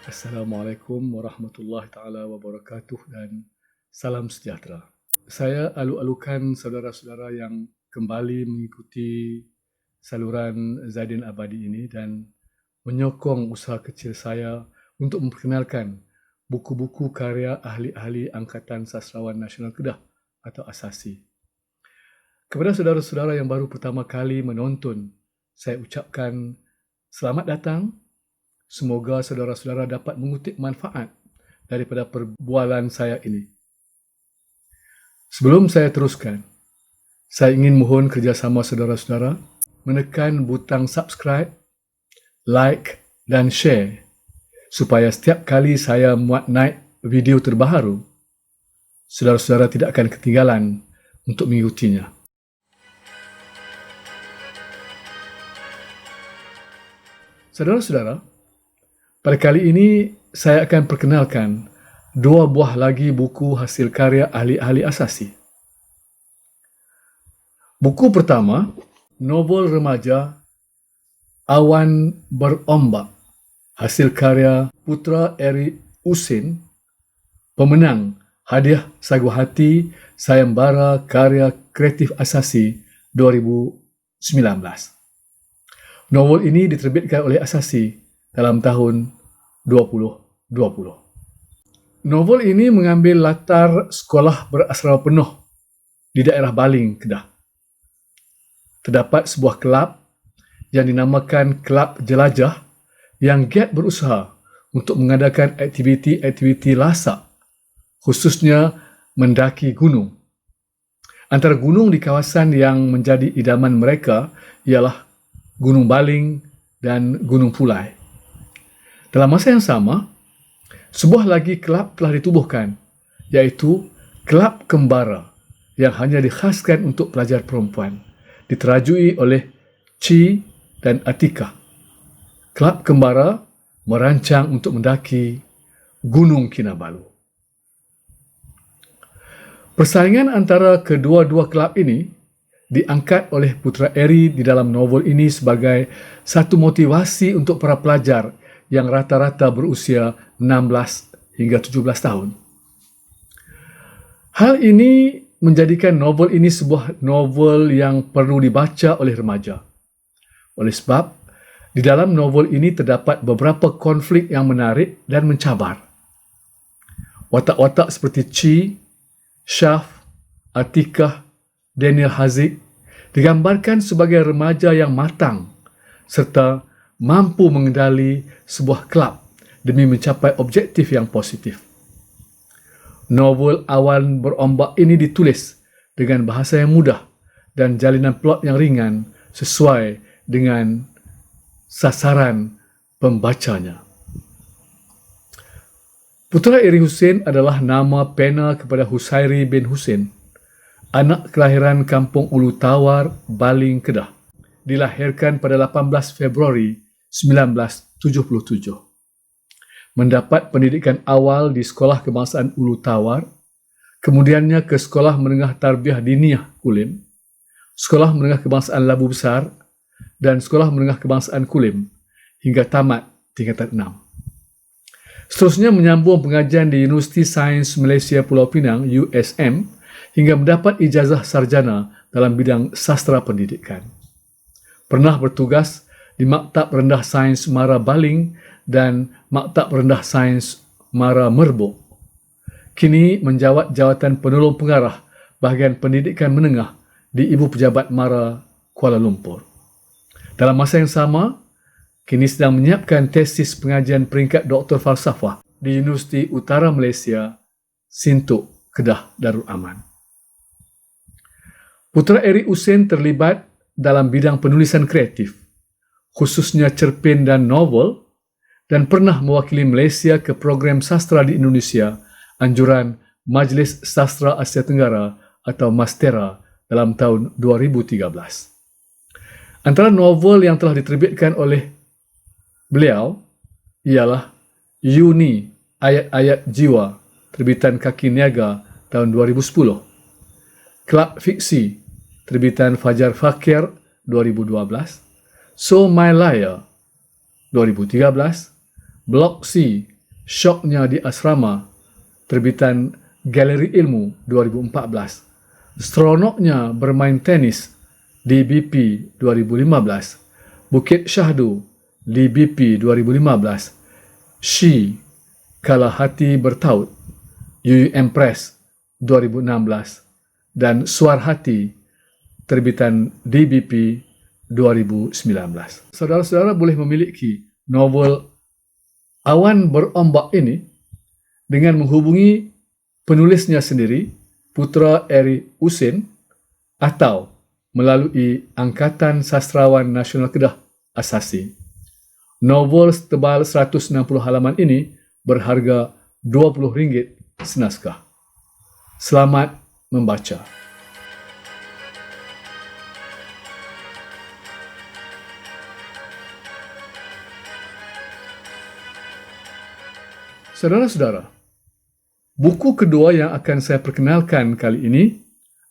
Assalamualaikum warahmatullahi taala wabarakatuh dan salam sejahtera. Saya alu-alukan saudara-saudara yang kembali mengikuti saluran Zaidin Abadi ini dan menyokong usaha kecil saya untuk memperkenalkan buku-buku karya ahli-ahli Angkatan Sastrawan Nasional Kedah atau ASASI. Kepada saudara-saudara yang baru pertama kali menonton, saya ucapkan selamat datang. Semoga saudara-saudara dapat mengutip manfaat daripada perbualan saya ini. Sebelum saya teruskan, saya ingin mohon kerjasama saudara-saudara menekan butang subscribe, like dan share supaya setiap kali saya muat naik video terbaru, saudara-saudara tidak akan ketinggalan untuk mengikutinya. Saudara-saudara, pada kali ini, saya akan perkenalkan dua buah lagi buku hasil karya ahli-ahli ASASI. Buku pertama, novel remaja Awan Berombak, hasil karya Putra Eri Usin, pemenang Hadiah Sagu Hati Sayembara Karya Kreatif ASASI 2019. Novel ini diterbitkan oleh ASASI dalam tahun 2020. Novel ini mengambil latar sekolah berasrama penuh di daerah Baling, Kedah. Terdapat sebuah kelab yang dinamakan Kelab Jelajah yang giat berusaha untuk mengadakan aktiviti-aktiviti lasak, khususnya mendaki gunung. Antara gunung di kawasan yang menjadi idaman mereka ialah Gunung Baling dan Gunung Pulai. Dalam masa yang sama, sebuah lagi kelab telah ditubuhkan, iaitu Kelab Kembara yang hanya dikhaskan untuk pelajar perempuan, diterajui oleh Ci dan Atika. Kelab Kembara merancang untuk mendaki Gunung Kinabalu. Persaingan antara kedua-dua kelab ini diangkat oleh Putra Eri di dalam novel ini sebagai satu motivasi untuk para pelajar yang rata-rata berusia 16 hingga 17 tahun. Hal ini menjadikan novel ini sebuah novel yang perlu dibaca oleh remaja. Oleh sebab, di dalam novel ini terdapat beberapa konflik yang menarik dan mencabar. Watak-watak seperti Ci, Syaf, Atikah, Daniel Haziq digambarkan sebagai remaja yang matang serta mampu mengendali sebuah kelab demi mencapai objektif yang positif. Novel Awan Berombak ini ditulis dengan bahasa yang mudah dan jalinan plot yang ringan sesuai dengan sasaran pembacanya. Putra Eri Husin adalah nama pena kepada Husairi bin Husin, anak kelahiran Kampung Ulu Tawar, Baling, Kedah. Dilahirkan pada 18 Februari 1977. Mendapat pendidikan awal di Sekolah Kebangsaan Ulu Tawar, kemudiannya ke Sekolah Menengah Tarbiyah Diniyah Kulim, Sekolah Menengah Kebangsaan Labu Besar, dan Sekolah Menengah Kebangsaan Kulim hingga tamat tingkatan 6. Seterusnya menyambung pengajian di Universiti Sains Malaysia Pulau Pinang (USM) hingga mendapat ijazah sarjana dalam bidang sastra pendidikan. Pernah bertugas di Maktab Rendah Sains Mara Baling dan Maktab Rendah Sains Mara Merbok. Kini menjawat jawatan penolong pengarah bahagian pendidikan menengah di Ibu Pejabat Mara, Kuala Lumpur. Dalam masa yang sama, kini sedang menyiapkan tesis pengajian peringkat Doktor Falsafah di Universiti Utara Malaysia, Sintuk, Kedah, Darul Aman. Putra Eri Usin terlibat dalam bidang penulisan kreatif, khususnya cerpen dan novel, dan pernah mewakili Malaysia ke program sastra di Indonesia, anjuran Majlis Sastra Asia Tenggara atau MASTERA dalam tahun 2013. Antara novel yang telah diterbitkan oleh beliau ialah Uni, Ayat-Ayat Jiwa, terbitan Kaki Niaga tahun 2010, Kelab Fiksi, terbitan Fajar Fakir 2012, So My Liar 2013, Blok C Syoknya di Asrama, terbitan Galeri Ilmu 2014. Seronoknya bermain tenis di BP 2015. Bukit Syahdu di BP 2015. She, Kala Hati Bertaut, UUM Press 2016. Dan Suar Hati, terbitan DBP 2019. Saudara-saudara boleh memiliki novel Awan Berombak ini dengan menghubungi penulisnya sendiri, Putra Eri Husin, atau melalui Angkatan Sastrawan Nasional Kedah Asasi. Novel setebal 160 halaman ini berharga RM20 senaskah. Selamat membaca. Saudara-saudara, buku kedua yang akan saya perkenalkan kali ini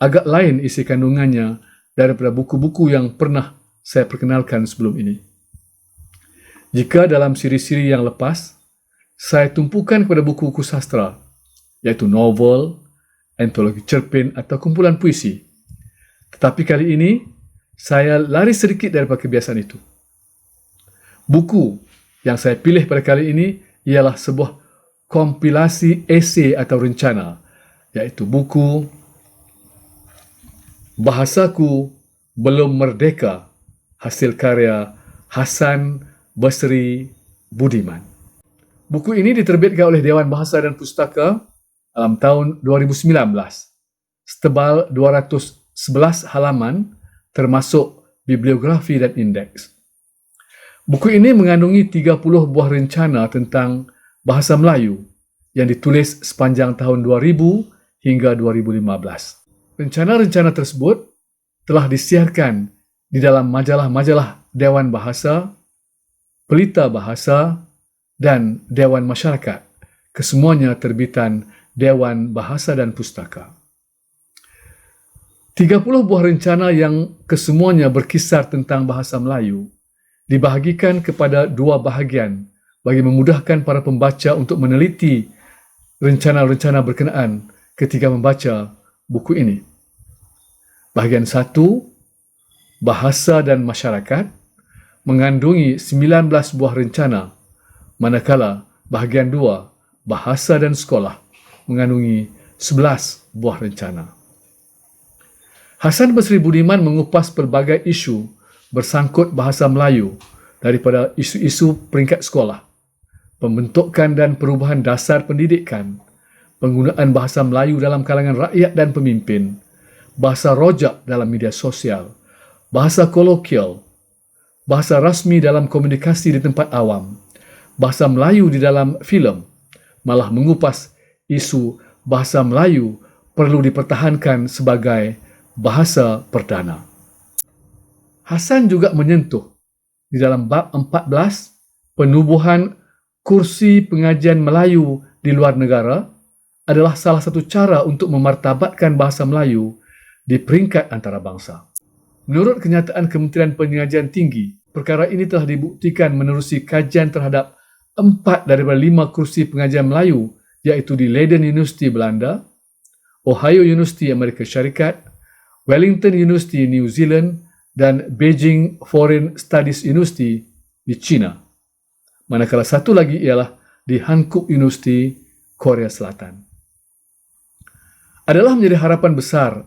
agak lain isi kandungannya daripada buku-buku yang pernah saya perkenalkan sebelum ini. Jika dalam siri-siri yang lepas, saya tumpukan kepada buku-buku sastra, iaitu novel, antologi cerpen atau kumpulan puisi. Tetapi kali ini, saya lari sedikit daripada kebiasaan itu. Buku yang saya pilih pada kali ini ialah sebuah kompilasi esei atau rencana, iaitu buku Bahasaku Belum Merdeka, hasil karya Hasan Basri Budiman. Buku ini diterbitkan oleh Dewan Bahasa dan Pustaka dalam tahun 2019, setebal 211 halaman termasuk bibliografi dan indeks. Buku ini mengandungi 30 buah rencana tentang bahasa Melayu yang ditulis sepanjang tahun 2000 hingga 2015. Rencana-rencana tersebut telah disiarkan di dalam majalah-majalah Dewan Bahasa, Pelita Bahasa, dan Dewan Masyarakat, kesemuanya terbitan Dewan Bahasa dan Pustaka. 30 buah rencana yang kesemuanya berkisar tentang bahasa Melayu dibahagikan kepada dua bahagian bagi memudahkan para pembaca untuk meneliti rencana-rencana berkenaan ketika membaca buku ini. Bahagian 1, Bahasa dan Masyarakat, mengandungi 19 buah rencana, manakala bahagian 2, Bahasa dan Sekolah, mengandungi 11 buah rencana. Hasan Basri Budiman mengupas pelbagai isu bersangkut bahasa Melayu daripada isu-isu peringkat sekolah, pembentukan dan perubahan dasar pendidikan, penggunaan bahasa Melayu dalam kalangan rakyat dan pemimpin, bahasa rojak dalam media sosial, bahasa kolokial, bahasa rasmi dalam komunikasi di tempat awam, bahasa Melayu di dalam filem, malah mengupas isu bahasa Melayu perlu dipertahankan sebagai bahasa perdana. Hasan juga menyentuh di dalam bab 14, penubuhan kursi pengajian Melayu di luar negara adalah salah satu cara untuk memartabatkan bahasa Melayu di peringkat antarabangsa. Menurut kenyataan Kementerian Pengajian Tinggi, perkara ini telah dibuktikan menerusi kajian terhadap 4 daripada 5 kursi pengajian Melayu, iaitu di Leiden University Belanda, Ohio University Amerika Syarikat, Wellington University New Zealand, dan Beijing Foreign Studies University di China. Manakala satu lagi ialah di Hankook University, Korea Selatan. Adalah menjadi harapan besar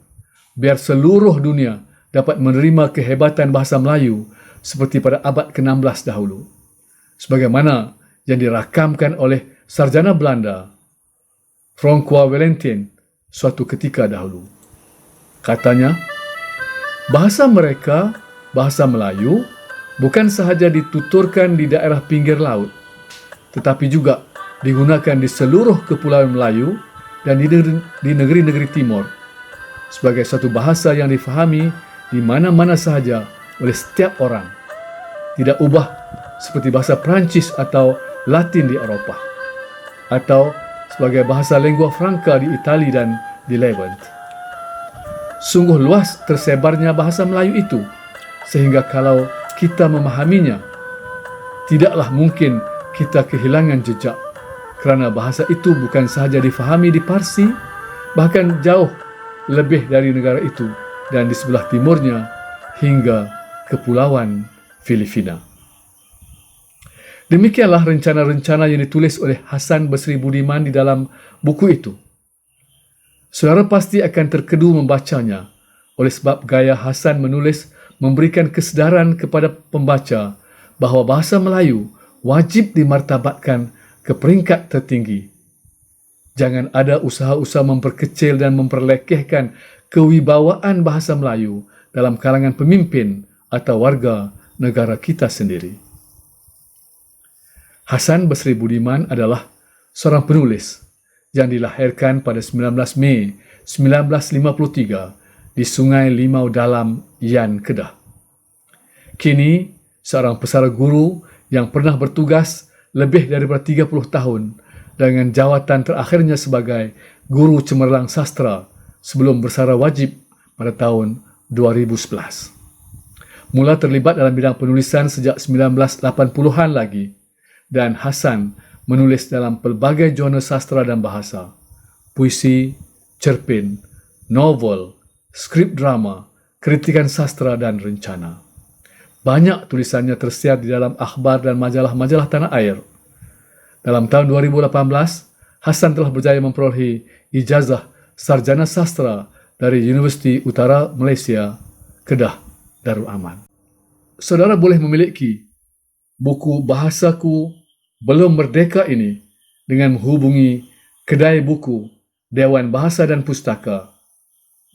biar seluruh dunia dapat menerima kehebatan bahasa Melayu seperti pada abad ke-16 dahulu, sebagaimana yang dirakamkan oleh sarjana Belanda François Wellington suatu ketika dahulu. Katanya, bahasa mereka, bahasa Melayu, bukan sahaja dituturkan di daerah pinggir laut, tetapi juga digunakan di seluruh kepulauan Melayu dan di negeri-negeri timur sebagai satu bahasa yang difahami di mana-mana sahaja oleh setiap orang. Tidak ubah seperti bahasa Perancis atau Latin di Eropah, atau sebagai bahasa lingua franca di Itali dan di Levant. Sungguh luas tersebarnya bahasa Melayu itu, sehingga kalau kita memahaminya, tidaklah mungkin kita kehilangan jejak, kerana bahasa itu bukan sahaja difahami di Parsi, bahkan jauh lebih dari negara itu dan di sebelah timurnya hingga Kepulauan Filipina. Demikianlah rencana-rencana yang ditulis oleh Hasan Basri Budiman di dalam buku itu. Saudara pasti akan terkedu membacanya oleh sebab gaya Hasan menulis memberikan kesedaran kepada pembaca bahawa bahasa Melayu wajib dimartabatkan ke peringkat tertinggi. Jangan ada usaha-usaha memperkecil dan memperlekehkan kewibawaan bahasa Melayu dalam kalangan pemimpin atau warga negara kita sendiri. Hasan Basri Budiman adalah seorang penulis yang dilahirkan pada 19 Mei 1953 di Sungai Limau Dalam, Yan, Kedah. Kini, seorang pesara guru yang pernah bertugas lebih daripada 30 tahun dengan jawatan terakhirnya sebagai Guru Cemerlang Sastra sebelum bersara wajib pada tahun 2011. Mula terlibat dalam bidang penulisan sejak 1980-an lagi dan Hasan menulis dalam pelbagai genre sastra dan bahasa, puisi, cerpen, novel, skrip drama, kritikan sastra dan rencana. Banyak tulisannya tersiar di dalam akhbar dan majalah-majalah tanah air. Dalam tahun 2018, Hasan telah berjaya memperolehi ijazah sarjana sastra dari Universiti Utara Malaysia, Kedah, Darul Aman. Saudara boleh memiliki buku Bahasaku Belum Merdeka ini dengan menghubungi kedai buku Dewan Bahasa dan Pustaka.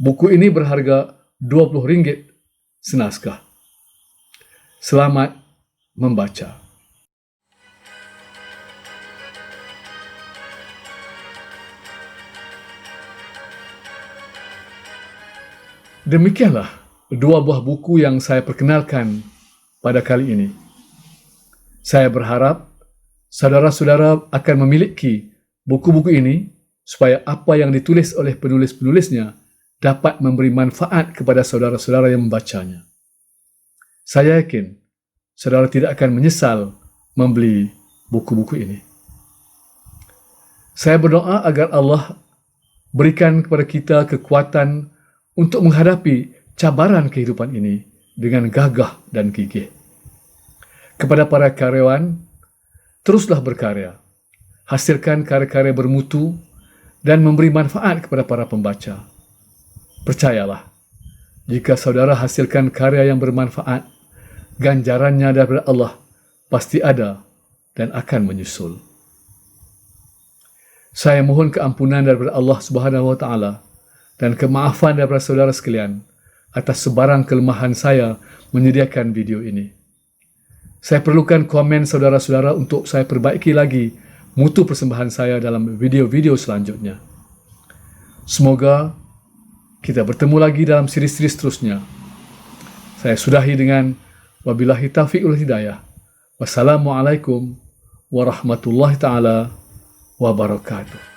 Buku ini berharga RM20 senaskah. Selamat membaca. Demikianlah dua buah buku yang saya perkenalkan pada kali ini. Saya berharap saudara-saudara akan memiliki buku-buku ini supaya apa yang ditulis oleh penulis-penulisnya dapat memberi manfaat kepada saudara-saudara yang membacanya. Saya yakin saudara tidak akan menyesal membeli buku-buku ini. Saya berdoa agar Allah berikan kepada kita kekuatan untuk menghadapi cabaran kehidupan ini dengan gagah dan gigih. Kepada para karyawan, teruslah berkarya, hasilkan karya-karya bermutu dan memberi manfaat kepada para pembaca. Percayalah, jika saudara hasilkan karya yang bermanfaat, ganjarannya daripada Allah pasti ada dan akan menyusul. Saya mohon keampunan daripada Allah Subhanahu wa taala dan kemaafan daripada saudara sekalian atas sebarang kelemahan saya menyediakan video ini. Saya perlukan komen saudara-saudara untuk saya perbaiki lagi mutu persembahan saya dalam video-video selanjutnya. Semoga kita bertemu lagi dalam siri-siri seterusnya. Saya sudahi dengan wabillahi taufiq wal hidayah. Wassalamualaikum warahmatullahi taala wabarakatuh.